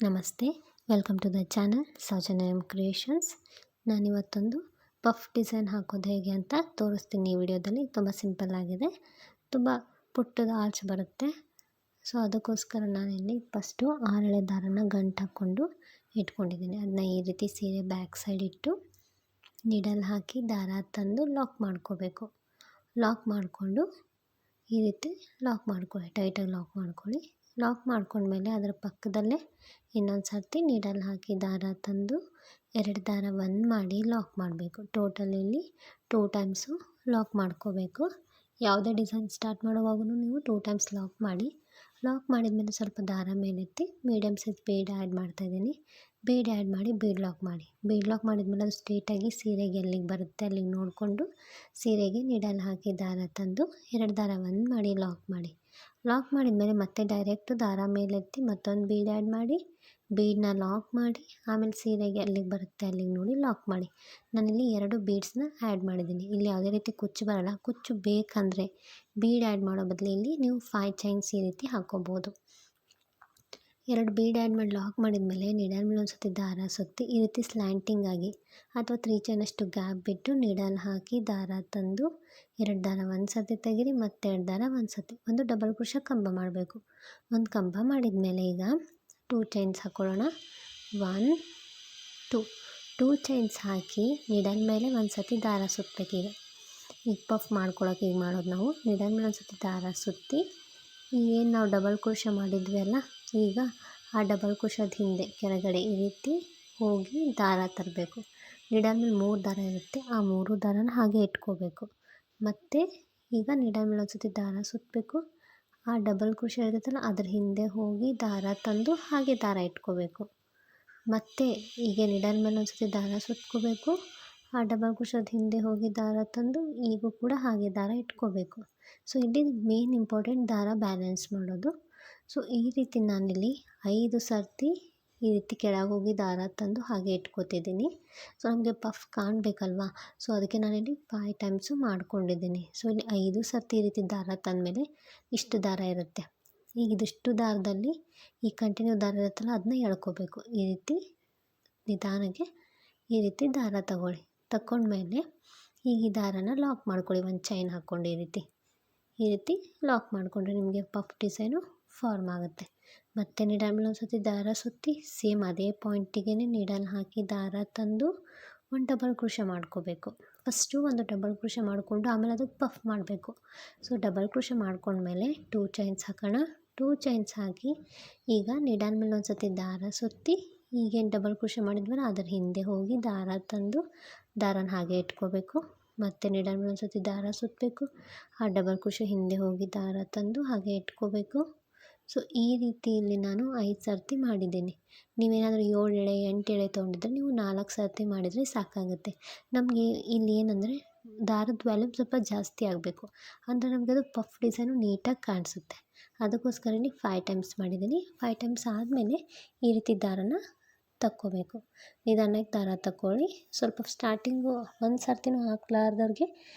ನಮಸ್ತೆ, welcome to the channel Soujanya creations. ನಾನಿವತ್ತೊಂದು puff design ಹಾಕೋದು ಹೇಗೆ ಅಂತ ತೋರಿಸ್ತೀನಿ ಈ ವಿಡಿಯೋದಲ್ಲಿ. ತುಂಬ ಸಿಂಪಲ್ ಆಗಿದೆ, ತುಂಬ ಪುಟ್ಟದ ಆರ್ಚ್ ಬರುತ್ತೆ. ಸೊ ಅದಕ್ಕೋಸ್ಕರ ನಾನಿಲ್ಲಿ ಫಸ್ಟು 6 ಎಳೆ ದಾರನ ಗಂಟು ಹಾಕ್ಕೊಂಡು ಇಟ್ಕೊಂಡಿದ್ದೀನಿ. ಅದನ್ನ ಈ ರೀತಿ ಸೀರೆ ಬ್ಯಾಕ್ ಸೈಡ್ ಇಟ್ಟು ನೀಡಲ್ ಹಾಕಿ ದಾರ ತಂದು ಲಾಕ್ ಮಾಡ್ಕೋಬೇಕು. ಲಾಕ್ ಮಾಡಿಕೊಂಡು ಈ ರೀತಿ ಲಾಕ್ ಮಾಡ್ಕೊಳ್ಳಿ, ಟೈಟಾಗಿ ಲಾಕ್ ಮಾಡ್ಕೊಳ್ಳಿ. ಲಾಕ್ ಮಾಡ್ಕೊಂಡ್ಮೇಲೆ ಅದರ ಪಕ್ಕದಲ್ಲೇ ಇನ್ನೊಂದು ಸರ್ತಿ ನೀಡಲ್ ಹಾಕಿ ದಾರ ತಂದು 2 ದಾರ ಒಂದು ಮಾಡಿ ಲಾಕ್ ಮಾಡಬೇಕು. ಟೋಟಲ್ ಇಲ್ಲಿ 2 ಟೈಮ್ಸು ಲಾಕ್ ಮಾಡ್ಕೋಬೇಕು. ಯಾವುದೇ ಡಿಸೈನ್ ಸ್ಟಾರ್ಟ್ ಮಾಡುವಾಗೂ ನೀವು 2 ಟೈಮ್ಸ್ ಲಾಕ್ ಮಾಡಿ. ಲಾಕ್ ಮಾಡಿದ್ಮೇಲೆ ಸ್ವಲ್ಪ ದಾರ ಮೇಲೆತ್ತಿ ಮೀಡಿಯಮ್ ಸೈಜ್ ಬೀಡ್ ಆ್ಯಡ್ ಮಾಡ್ತಾಯಿದ್ದೀನಿ. ಬೀಡ್ ಆ್ಯಡ್ ಮಾಡಿ ಬೀಡ್ ಲಾಕ್ ಮಾಡಿ. ಬೀಡ್ ಲಾಕ್ ಮಾಡಿದ್ಮೇಲೆ ಅದು ಸ್ಟ್ರೇಟಾಗಿ ಸೀರೆಗೆ ಎಲ್ಲಿಗೆ ಬರುತ್ತೆ ಅಲ್ಲಿಗೆ ನೋಡಿಕೊಂಡು ಸೀರೆಗೆ ನೀಡಲ್ ಹಾಕಿ ದಾರ ತಂದು 2 ದಾರ ಒಂದು ಮಾಡಿ ಲಾಕ್ ಮಾಡಿ. ಲಾಕ್ ಮಾಡಿದ್ಮೇಲೆ ಮತ್ತೆ ಡೈರೆಕ್ಟ್ ದಾರ ಮೇಲೆತ್ತಿ ಮತ್ತೊಂದು ಬೀಡ್ ಆ್ಯಡ್ ಮಾಡಿ ಬೀಡನ್ನ ಲಾಕ್ ಮಾಡಿ ಆಮೇಲೆ ಸೀರೆಗೆ ಎಲ್ಲಿಗೆ ಬರುತ್ತೆ ಅಲ್ಲಿಗೆ ನೋಡಿ ಲಾಕ್ ಮಾಡಿ. ನಾನಿಲ್ಲಿ 2 ಬೀಡ್ಸ್ನ ಆ್ಯಡ್ ಮಾಡಿದ್ದೀನಿ. ಇಲ್ಲಿ ಯಾವುದೇ ರೀತಿ ಕುಚ್ಚು ಬರೋಲ್ಲ. ಕುಚ್ಚು ಬೇಕಂದರೆ ಬೀಡ್ ಆ್ಯಡ್ ಮಾಡೋ ಬದಲು ಇಲ್ಲಿ ನೀವು 5 ಚೈನ್ಸ್ ಈ ರೀತಿ ಹಾಕ್ಕೋಬೋದು. 2 ಬೀಡ್ ಆ್ಯಡ್ ಮಾಡಿ ಲಾಕ್ ಮಾಡಿದ್ಮೇಲೆ ನೀಡಲ್ ಮೇಲೆ ಒಂದು ಸತಿ ದಾರ ಸುತ್ತಿ ಈ ರೀತಿ ಸ್ಲ್ಯಾಂಟಿಂಗ್ ಆಗಿ ಅಥವಾ 3 ಚೈನಷ್ಟು ಗ್ಯಾಪ್ ಬಿಟ್ಟು ನೀಡಲ್ ಹಾಕಿ ದಾರ ತಂದು 2 ದಾರ ಒಂದು ಸತಿ ತೆಗೀರಿ, ಮತ್ತು 2 ದಾರ ಒಂದು ಸತಿ ಒಂದು ಡಬಲ್ ಕ್ರೋಶೆ ಕಂಬ ಮಾಡಬೇಕು. ಒಂದು ಕಂಬ ಮಾಡಿದ್ಮೇಲೆ ಈಗ 2 ಚೈನ್ಸ್ ಹಾಕ್ಕೊಳ್ಳೋಣ. 1 2 ಚೈನ್ಸ್ ಹಾಕಿ ನೀಡಲ್ ಮೇಲೆ ಒಂದು ಸತಿ ದಾರ ಸುತ್ತಬೇಕು. ಈಗ ಪಫ್ ಮಾಡ್ಕೊಳಕ್ಕೆ ಈಗ ಮಾಡೋದು ನಾವು ನೀಡಲ್ ಮೇಲೆ ಒಂದು ಸತಿ ದಾರ ಸುತ್ತಿ ಏನು ನಾವು ಡಬಲ್ ಕ್ರೋಶೆ ಮಾಡಿದ್ವಿ ಅಲ್ಲ, ಈಗ ಆ ಡಬಲ್ ಕ್ರೋಶದ ಹಿಂದೆ ಕೆಳಗಡೆ ಈ ರೀತಿ ಹೋಗಿ ದಾರ ತರಬೇಕು. ನೀಡಲ್ ಮೇಲೆ 3 ದಾರ ಇರುತ್ತೆ, ಆ 3 ದಾರನ ಹಾಗೆ ಇಟ್ಕೋಬೇಕು. ಮತ್ತು ಈಗ ನೀಡಲ್ ಮೇಲೆ ಒಂದು ಸತಿ ದಾರ ಸುತ್ತಬೇಕು. ಆ ಡಬಲ್ ಕ್ರೋಶೆ ಇರುತ್ತಲ್ಲ ಅದ್ರ ಹಿಂದೆ ಹೋಗಿ ದಾರ ತಂದು ಹಾಗೆ ದಾರ ಇಟ್ಕೋಬೇಕು. ಮತ್ತು ಈಗ ನೀಡಲ್ ಮೇಲೆ ಒಂದು ಸತಿ ದಾರ ಸುತ್ಕೋಬೇಕು. ಆ ಡಬಲ್ ಕ್ರೋಶದ ಹಿಂದೆ ಹೋಗಿ ದಾರ ತಂದು ಈಗೂ ಕೂಡ ಹಾಗೆ ದಾರ ಇಟ್ಕೋಬೇಕು. ಸೊ ಇಲ್ಲಿ ಮೇನ್ ಇಂಪಾರ್ಟೆಂಟ್ ದಾರ ಬ್ಯಾಲೆನ್ಸ್ ಮಾಡೋದು. ಸೊ ಈ ರೀತಿ ನಾನಿಲ್ಲಿ 5 ಸರ್ತಿ ಈ ರೀತಿ ಕೆಳಗೆ ಹೋಗಿ ದಾರ ತಂದು ಹಾಗೆ ಇಟ್ಕೋತಿದ್ದೀನಿ. ಸೊ ನಮಗೆ ಪಫ್ ಕಾಣಬೇಕಲ್ವಾ, ಸೊ ಅದಕ್ಕೆ ನಾನಿಲ್ಲಿ 5 ಟೈಮ್ಸು ಮಾಡ್ಕೊಂಡಿದ್ದೀನಿ. ಸೊ ಇಲ್ಲಿ 5 ಸರ್ತಿ ಈ ರೀತಿ ದಾರ ತಂದಮೇಲೆ ಇಷ್ಟು ದಾರ ಇರುತ್ತೆ. ಈಗ ಇದಿಷ್ಟು ದಾರದಲ್ಲಿ ಈ ಕಂಟಿನ್ಯೂ ದಾರ ಇರುತ್ತಲ್ಲ ಅದನ್ನ ಎಳ್ಕೋಬೇಕು. ಈ ರೀತಿ ನಿಧಾನಕ್ಕೆ ಈ ರೀತಿ ದಾರ ತಗೊಂಡ್ಮೇಲೆ ಈಗ ಈ ದಾರನ ಲಾಕ್ ಮಾಡ್ಕೊಳ್ಳಿ. ಒಂದು ಚೈನ್ ಹಾಕ್ಕೊಂಡು ಈ ರೀತಿ ಲಾಕ್ ಮಾಡಿಕೊಂಡ್ರೆ ನಿಮಗೆ ಪಫ್ ಡಿಸೈನು ಫಾರ್ಮ್ ಆಗುತ್ತೆ. ಮತ್ತು ನೀಡಲ್ ಮೇಲೆ ಒಂದು ಸತಿ ದಾರ ಸುತ್ತಿ ಸೇಮ್ ಅದೇ ಪಾಯಿಂಟಿಗೆ ನೀಡಲ್ ಹಾಕಿ ದಾರ ತಂದು ಒಂದು ಡಬಲ್ ಕ್ರೋಶೆ ಮಾಡ್ಕೋಬೇಕು. ಫಸ್ಟು ಒಂದು ಡಬಲ್ ಕ್ರೋಶೆ ಮಾಡಿಕೊಂಡು ಆಮೇಲೆ ಅದಕ್ಕೆ ಪಫ್ ಮಾಡಬೇಕು. ಸೊ ಡಬಲ್ ಕ್ರೋಶೆ ಮಾಡ್ಕೊಂಡ್ಮೇಲೆ 2 ಚೈನ್ಸ್ ಹಾಕೋಣ. 2 ಚೈನ್ಸ್ ಹಾಕಿ ಈಗ ನೀಡಲ್ ಮೇಲೆ ಒಂದು ಸತಿ ದಾರ ಸುತ್ತಿ ಈಗೇನು ಡಬಲ್ ಕ್ರೋಶೆ ಮಾಡಿದ್ವಲ್ಲ ಅದರ ಹಿಂದೆ ಹೋಗಿ ದಾರ ತಂದು ದಾರನ ಹಾಗೆ ಇಟ್ಕೋಬೇಕು. ಮತ್ತು ನೀಡಲ್ ಮೇಲೆ ಒಂದು ಸತಿ ದಾರ ಸುತ್ತಬೇಕು. ಆ ಡಬಲ್ ಕ್ರೋಶೆ ಹಿಂದೆ ಹೋಗಿ ದಾರ ತಂದು ಹಾಗೆ ಇಟ್ಕೋಬೇಕು. ಸೊ ಈ ರೀತಿ ಇಲ್ಲಿ ನಾನು 5 ಸರ್ತಿ ಮಾಡಿದ್ದೀನಿ. ನೀವೇನಾದರೂ 7 ಎಳೆ 8 ಎಳೆ ತೊಗೊಂಡಿದ್ರೆ ನೀವು 4 ಸರ್ತಿ ಮಾಡಿದರೆ ಸಾಕಾಗುತ್ತೆ. ನಮಗೆ ಇಲ್ಲಿ ಏನಂದರೆ ದಾರದ ವ್ಯಾಲ್ಯೂಮ್ ಸ್ವಲ್ಪ ಜಾಸ್ತಿ ಆಗಬೇಕು, ಅಂದರೆ ನಮಗೆ ಅದು ಪಫ್ ಡಿಸೈನು ನೀಟಾಗಿ ಕಾಣಿಸುತ್ತೆ. ಅದಕ್ಕೋಸ್ಕರ ಇಲ್ಲಿ 5 ಟೈಮ್ಸ್ ಮಾಡಿದ್ದೀನಿ. 5 ಟೈಮ್ಸ್ ಆದಮೇಲೆ ಈ ರೀತಿ ದಾರನ ತಕ್ಕೋಬೇಕು. ನಿಧಾನಕ್ಕೆ ದಾರ ತಗೊಳ್ಳಿ. ಸ್ವಲ್ಪ ಸ್ಟಾರ್ಟಿಂಗು ಒಂದು ಸರ್ತಿನೂ ಹಾಕ್ಲಾರ್ದವ್ರಿಗೆ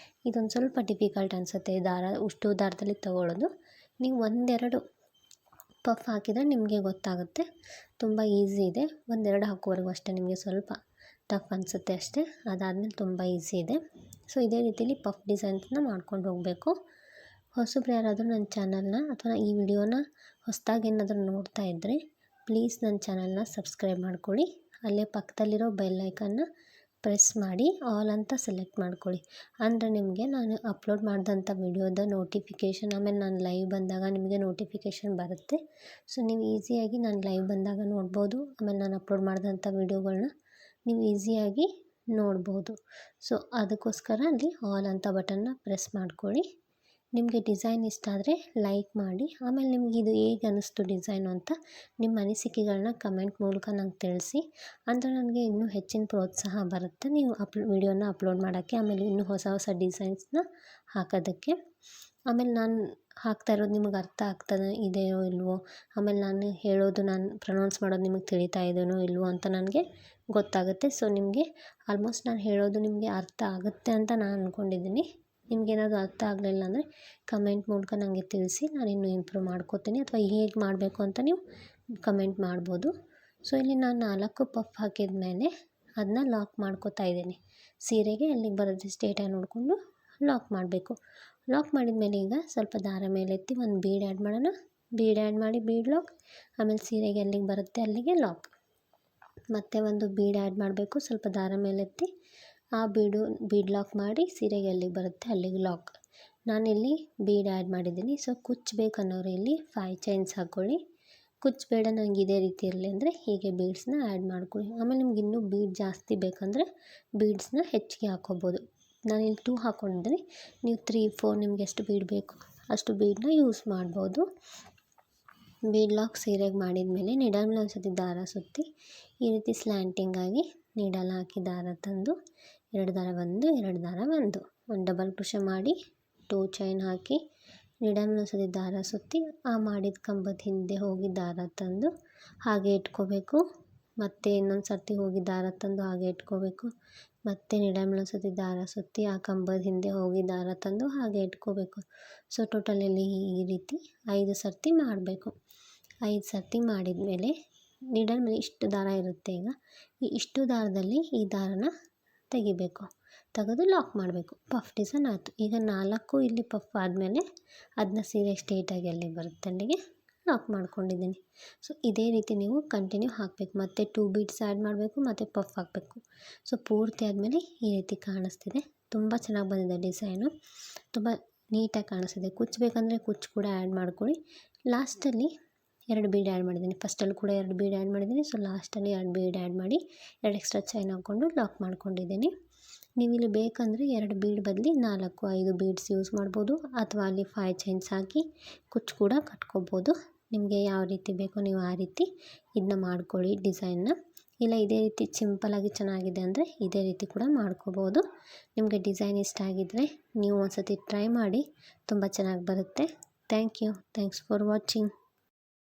ಇದೊಂದು ಸ್ವಲ್ಪ ಡಿಫಿಕಲ್ಟ್ ಅನಿಸುತ್ತೆ ದಾರ ಉಷ್ಟು ದಾರದಲ್ಲಿ ತಗೊಳ್ಳೋದು. ನೀವು 1-2 ಪಫ್ ಹಾಕಿದರೆ ನಿಮಗೆ ಗೊತ್ತಾಗುತ್ತೆ. ತುಂಬ ಈಸಿ ಇದೆ. 1-2 ಹಾಕೋವರೆಗೂ ಅಷ್ಟೇ ನಿಮಗೆ ಸ್ವಲ್ಪ ಟಫ್ ಅನಿಸುತ್ತೆ ಅಷ್ಟೇ. ಅದಾದಮೇಲೆ ತುಂಬ ಈಸಿ ಇದೆ. ಸೊ ಇದೇ ರೀತಿಯಲ್ಲಿ ಪಫ್ ಡಿಸೈನ್ಸ್ನ ಮಾಡ್ಕೊಂಡು ಹೋಗಬೇಕು. ಹೊಸಬ್ರು ಯಾರಾದರೂ ನನ್ನ ಚಾನಲ್ನ ಅಥವಾ ಈ ವಿಡಿಯೋನ ಹೊಸದಾಗಿ ಏನಾದರೂ ನೋಡ್ತಾ ಇದ್ದರೆ ಪ್ಲೀಸ್ ನನ್ನ ಚಾನಲ್ನ ಸಬ್ಸ್ಕ್ರೈಬ್ ಮಾಡ್ಕೊಳ್ಳಿ. ಅಲ್ಲೇ ಪಕ್ಕದಲ್ಲಿರೋ ಬೆಲ್ ಐಕನ್ನ ಪ್ರೆಸ್ ಮಾಡಿ ಆಲ್ ಅಂತ ಸೆಲೆಕ್ಟ್ ಮಾಡ್ಕೊಳ್ಳಿ. ಅಂದರೆ ನಿಮಗೆ ನಾನು ಅಪ್ಲೋಡ್ ಮಾಡಿದಂಥ ವಿಡಿಯೋದ ನೋಟಿಫಿಕೇಷನ್, ಆಮೇಲೆ ನಾನು ಲೈವ್ ಬಂದಾಗ ನಿಮಗೆ ನೋಟಿಫಿಕೇಷನ್ ಬರುತ್ತೆ. ಸೊ ನೀವು ಈಸಿಯಾಗಿ ನಾನು ಲೈವ್ ಬಂದಾಗ ನೋಡ್ಬೋದು. ಆಮೇಲೆ ನಾನು ಅಪ್ಲೋಡ್ ಮಾಡಿದಂಥ ವಿಡಿಯೋಗಳನ್ನ ನೀವು ಈಸಿಯಾಗಿ ನೋಡ್ಬೋದು. ಸೊ ಅದಕ್ಕೋಸ್ಕರ ಅಲ್ಲಿ ಆಲ್ ಅಂತ ಬಟನ್ನ ಪ್ರೆಸ್ ಮಾಡ್ಕೊಳ್ಳಿ. ನಿಮಗೆ ಡಿಸೈನ್ ಇಷ್ಟ ಆದರೆ ಲೈಕ್ ಮಾಡಿ. ಆಮೇಲೆ ನಿಮ್ಗೆ ಇದು ಹೇಗೆ ಅನ್ನಿಸ್ತು ಡಿಸೈನು ಅಂತ ನಿಮ್ಮ ಅನಿಸಿಕೆಗಳನ್ನ ಕಮೆಂಟ್ ಮೂಲಕ ನಂಗೆ ತಿಳಿಸಿ. ಅಂದರೆ ನನಗೆ ಇನ್ನೂ ಹೆಚ್ಚಿನ ಪ್ರೋತ್ಸಾಹ ಬರುತ್ತೆ ನೀವು ವಿಡಿಯೋನ ಅಪ್ಲೋಡ್ ಮಾಡೋಕ್ಕೆ, ಆಮೇಲೆ ಇನ್ನೂ ಹೊಸ ಹೊಸ ಡಿಸೈನ್ಸ್ನ ಹಾಕೋದಕ್ಕೆ. ಆಮೇಲೆ ನಾನು ಹಾಕ್ತಾ ಇರೋದು ನಿಮಗೆ ಅರ್ಥ ಇದೆಯೋ ಇಲ್ವೋ, ಆಮೇಲೆ ನಾನು ಹೇಳೋದು ನಾನು ಪ್ರೊನೌನ್ಸ್ ಮಾಡೋದು ನಿಮಗೆ ತಿಳಿತಾ ಇದೆಯೋ ಇಲ್ವೋ ಅಂತ ನನಗೆ ಗೊತ್ತಾಗುತ್ತೆ. ಸೊ ನಿಮಗೆ ಆಲ್ಮೋಸ್ಟ್ ನಾನು ಹೇಳೋದು ನಿಮಗೆ ಅರ್ಥ ಆಗುತ್ತೆ ಅಂತ ನಾನು ಅಂದ್ಕೊಂಡಿದ್ದೀನಿ. ನಿಮಗೇನಾದರೂ ಅರ್ಥ ಆಗಲಿಲ್ಲ ಅಂದರೆ ಕಮೆಂಟ್ ಮೂಲಕ ನನಗೆ ತಿಳಿಸಿ, ನಾನು ಇನ್ನೂ ಇಂಪ್ರೂವ್ ಮಾಡ್ಕೋತೀನಿ. ಅಥವಾ ಹೇಗೆ ಮಾಡಬೇಕು ಅಂತ ನೀವು ಕಮೆಂಟ್ ಮಾಡ್ಬೋದು. ಸೊ ಇಲ್ಲಿ ನಾನು 4 ಪಫ್ ಹಾಕಿದ ಮೇಲೆ ಅದನ್ನ ಲಾಕ್ ಮಾಡ್ಕೋತಾ ಇದ್ದೀನಿ. ಸೀರೆಗೆ ಅಲ್ಲಿಗೆ ಬರುತ್ತೆ ಸ್ಟ್ರೇಟಾಗಿ ನೋಡಿಕೊಂಡು ಲಾಕ್ ಮಾಡಬೇಕು. ಲಾಕ್ ಮಾಡಿದ ಮೇಲೆ ಈಗ ಸ್ವಲ್ಪ ದಾರ ಮೇಲೆತ್ತಿ ಒಂದು ಬೀಡ್ ಆ್ಯಡ್ ಮಾಡೋಣ. ಬೀಡ್ ಆ್ಯಡ್ ಮಾಡಿ ಬೀಡ್ ಲಾಕ್, ಆಮೇಲೆ ಸೀರೆಗೆ ಎಲ್ಲಿಗೆ ಬರುತ್ತೆ ಅಲ್ಲಿಗೆ ಲಾಕ್. ಮತ್ತೆ ಒಂದು ಬೀಡ್ ಆ್ಯಡ್ ಮಾಡಬೇಕು, ಸ್ವಲ್ಪ ದಾರ ಮೇಲೆತ್ತಿ ಆ ಬೀಡ್ ಲಾಕ್ ಮಾಡಿ ಸೀರೆಗೆ ಎಲ್ಲಿಗೆ ಬರುತ್ತೆ ಅಲ್ಲಿಗೆ ಲಾಕ್. ನಾನಿಲ್ಲಿ ಬೀಡ್ ಆ್ಯಡ್ ಮಾಡಿದ್ದೀನಿ. ಸೊ ಕುಚ್ಚಬೇಕನ್ನೋರು ಇಲ್ಲಿ 5 ಚೈನ್ಸ್ ಹಾಕ್ಕೊಳ್ಳಿ. ಕುಚ್ಚಬೇಡ ನನಗೆ ಇದೇ ರೀತಿ ಇರಲಿ ಅಂದರೆ ಹೀಗೆ ಬೀಡ್ಸ್ನ ಆ್ಯಡ್ ಮಾಡ್ಕೊಳ್ಳಿ. ಆಮೇಲೆ ನಿಮ್ಗೆ ಇನ್ನೂ ಬೀಡ್ ಜಾಸ್ತಿ ಬೇಕಂದರೆ ಬೀಡ್ಸ್ನ ಹೆಚ್ಚಿಗೆ ಹಾಕ್ಕೋಬೋದು. ನಾನಿಲ್ಲಿ 2 ಹಾಕ್ಕೊಂಡಿದ್ದೀನಿ, ನೀವು 3, 4 ನಿಮ್ಗೆ ಎಷ್ಟು ಬೀಡ್ ಬೇಕು ಅಷ್ಟು ಬೀಡನ್ನ ಯೂಸ್ ಮಾಡ್ಬೋದು. ಬೀಡ್ ಲಾಕ್ ಸೀರೆಗೆ ಮಾಡಿದ ಮೇಲೆ ನೀಡಲ್ ಮೇಲೆ ಒಂದ್ಸತಿ ದಾರ ಸುತ್ತಿ ಈ ರೀತಿ ಸ್ಲ್ಯಾಂಟಿಂಗಾಗಿ ನೀಡಲ್ ಹಾಕಿ ದಾರ ತಂದು 2 ದಾರ 1, 2 ದಾರ 1, ಒಂದು ಡಬಲ್ ಕ್ರೋಶೆ ಮಾಡಿ 2 ಚೈನ್ ಹಾಕಿ ನೀಡಲ್ ಮೇಲೆ ಒಂದ್ಸತಿ ದಾರ ಸುತ್ತಿ ಆ ಮಾಡಿದ ಕಂಬದ ಹಿಂದೆ ಹೋಗಿ ದಾರ ತಂದು ಹಾಗೆ ಇಟ್ಕೋಬೇಕು. ಮತ್ತು ಇನ್ನೊಂದು ಸರ್ತಿ ಹೋಗಿ ದಾರ ತಂದು ಹಾಗೆ ಇಟ್ಕೋಬೇಕು. ಮತ್ತು ನೀಡಲ್ ಮೇಲೆ ಒಂದ್ಸತಿ ದಾರ ಸುತ್ತಿ ಆ ಕಂಬದ ಹಿಂದೆ ಹೋಗಿ ದಾರ ತಂದು ಹಾಗೆ ಇಟ್ಕೋಬೇಕು. ಸೊ ಟೋಟಲಲ್ಲಿ ಈ ರೀತಿ 5 ಸರ್ತಿ ಮಾಡಬೇಕು. 5 ಸರ್ತಿ ಮಾಡಿದ ಮೇಲೆ ನೀಡಲ್ ಮೇಲೆ ಇಷ್ಟು ದಾರ ಇರುತ್ತೆ. ಈಗ ಇಷ್ಟು ದಾರದಲ್ಲಿ ಈ ದಾರನ ತೆಗಿಬೇಕು, ತೆಗೆದು ಲಾಕ್ ಮಾಡಬೇಕು. ಪಫ್ ಡಿಸೈನ್ ಆಯಿತು. ಈಗ 4 ಇಲ್ಲಿ ಪಫ್ ಆದಮೇಲೆ ಅದನ್ನ ಸೀರೆ ಸ್ಟ್ರೇಟಾಗಿ ಎಲ್ಲಿಗೆ ಬರುತ್ತೆ ಅಲ್ಲಿಗೆ ಲಾಕ್ ಮಾಡ್ಕೊಂಡಿದ್ದೀನಿ. ಸೊ ಇದೇ ರೀತಿ ನೀವು ಕಂಟಿನ್ಯೂ ಹಾಕಬೇಕು. ಮತ್ತು 2 ಬೀಡ್ಸ್ ಆ್ಯಡ್ ಮಾಡಬೇಕು ಮತ್ತು ಪಫ್ ಹಾಕಬೇಕು. ಸೊ ಪೂರ್ತಿ ಆದಮೇಲೆ ಈ ರೀತಿ ಕಾಣಿಸ್ತಿದೆ. ತುಂಬ ಚೆನ್ನಾಗಿ ಬಂದಿದೆ ಡಿಸೈನು, ತುಂಬ ನೀಟಾಗಿ ಕಾಣಿಸ್ತಿದೆ. ಕುಚ್ಚಬೇಕಂದ್ರೆ ಕುಚ್ಚು ಕೂಡ ಆ್ಯಡ್ ಮಾಡ್ಕೊಳ್ಳಿ. ಲಾಸ್ಟಲ್ಲಿ 2 ಬೀಡ್ ಆ್ಯಡ್ ಮಾಡಿದ್ದೀನಿ. ಫಸ್ಟಲ್ಲಿ ಕೂಡ 2 ಬೀಡ್ ಆ್ಯಡ್ ಮಾಡಿದ್ದೀನಿ. ಸೊ ಲಾಸ್ಟಲ್ಲಿ 2 ಬೀಡ್ ಆ್ಯಡ್ ಮಾಡಿ 2 ಎಕ್ಸ್ಟ್ರಾ ಚೈನ್ ಹಾಕ್ಕೊಂಡು ಲಾಕ್ ಮಾಡ್ಕೊಂಡಿದ್ದೀನಿ. ನೀವಿಲ್ಲಿ ಬೇಕಂದರೆ 2 ಬೀಡ್ ಬದಲಿ 4, 5 ಬೀಡ್ಸ್ ಯೂಸ್ ಮಾಡ್ಬೋದು, ಅಥವಾ ಅಲ್ಲಿ 5 ಚೈನ್ಸ್ ಹಾಕಿ ಕುಚ್ಚು ಕೂಡ ಕಟ್ಕೋಬೋದು. ನಿಮಗೆ ಯಾವ ರೀತಿ ಬೇಕೋ ನೀವು ಆ ರೀತಿ ಇದನ್ನ ಮಾಡ್ಕೊಳ್ಳಿ ಡಿಸೈನ್ನ. ಇಲ್ಲ ಇದೇ ರೀತಿ ಸಿಂಪಲಾಗಿ ಚೆನ್ನಾಗಿದೆ ಅಂದರೆ ಇದೇ ರೀತಿ ಕೂಡ ಮಾಡ್ಕೋಬೋದು. ನಿಮಗೆ ಡಿಸೈನ್ ಇಷ್ಟ ಆಗಿದ್ದರೆ ನೀವು ಒಂದು ಸತಿ ಟ್ರೈ ಮಾಡಿ, ತುಂಬ ಚೆನ್ನಾಗಿ ಬರುತ್ತೆ. Thank you. Thanks for watching.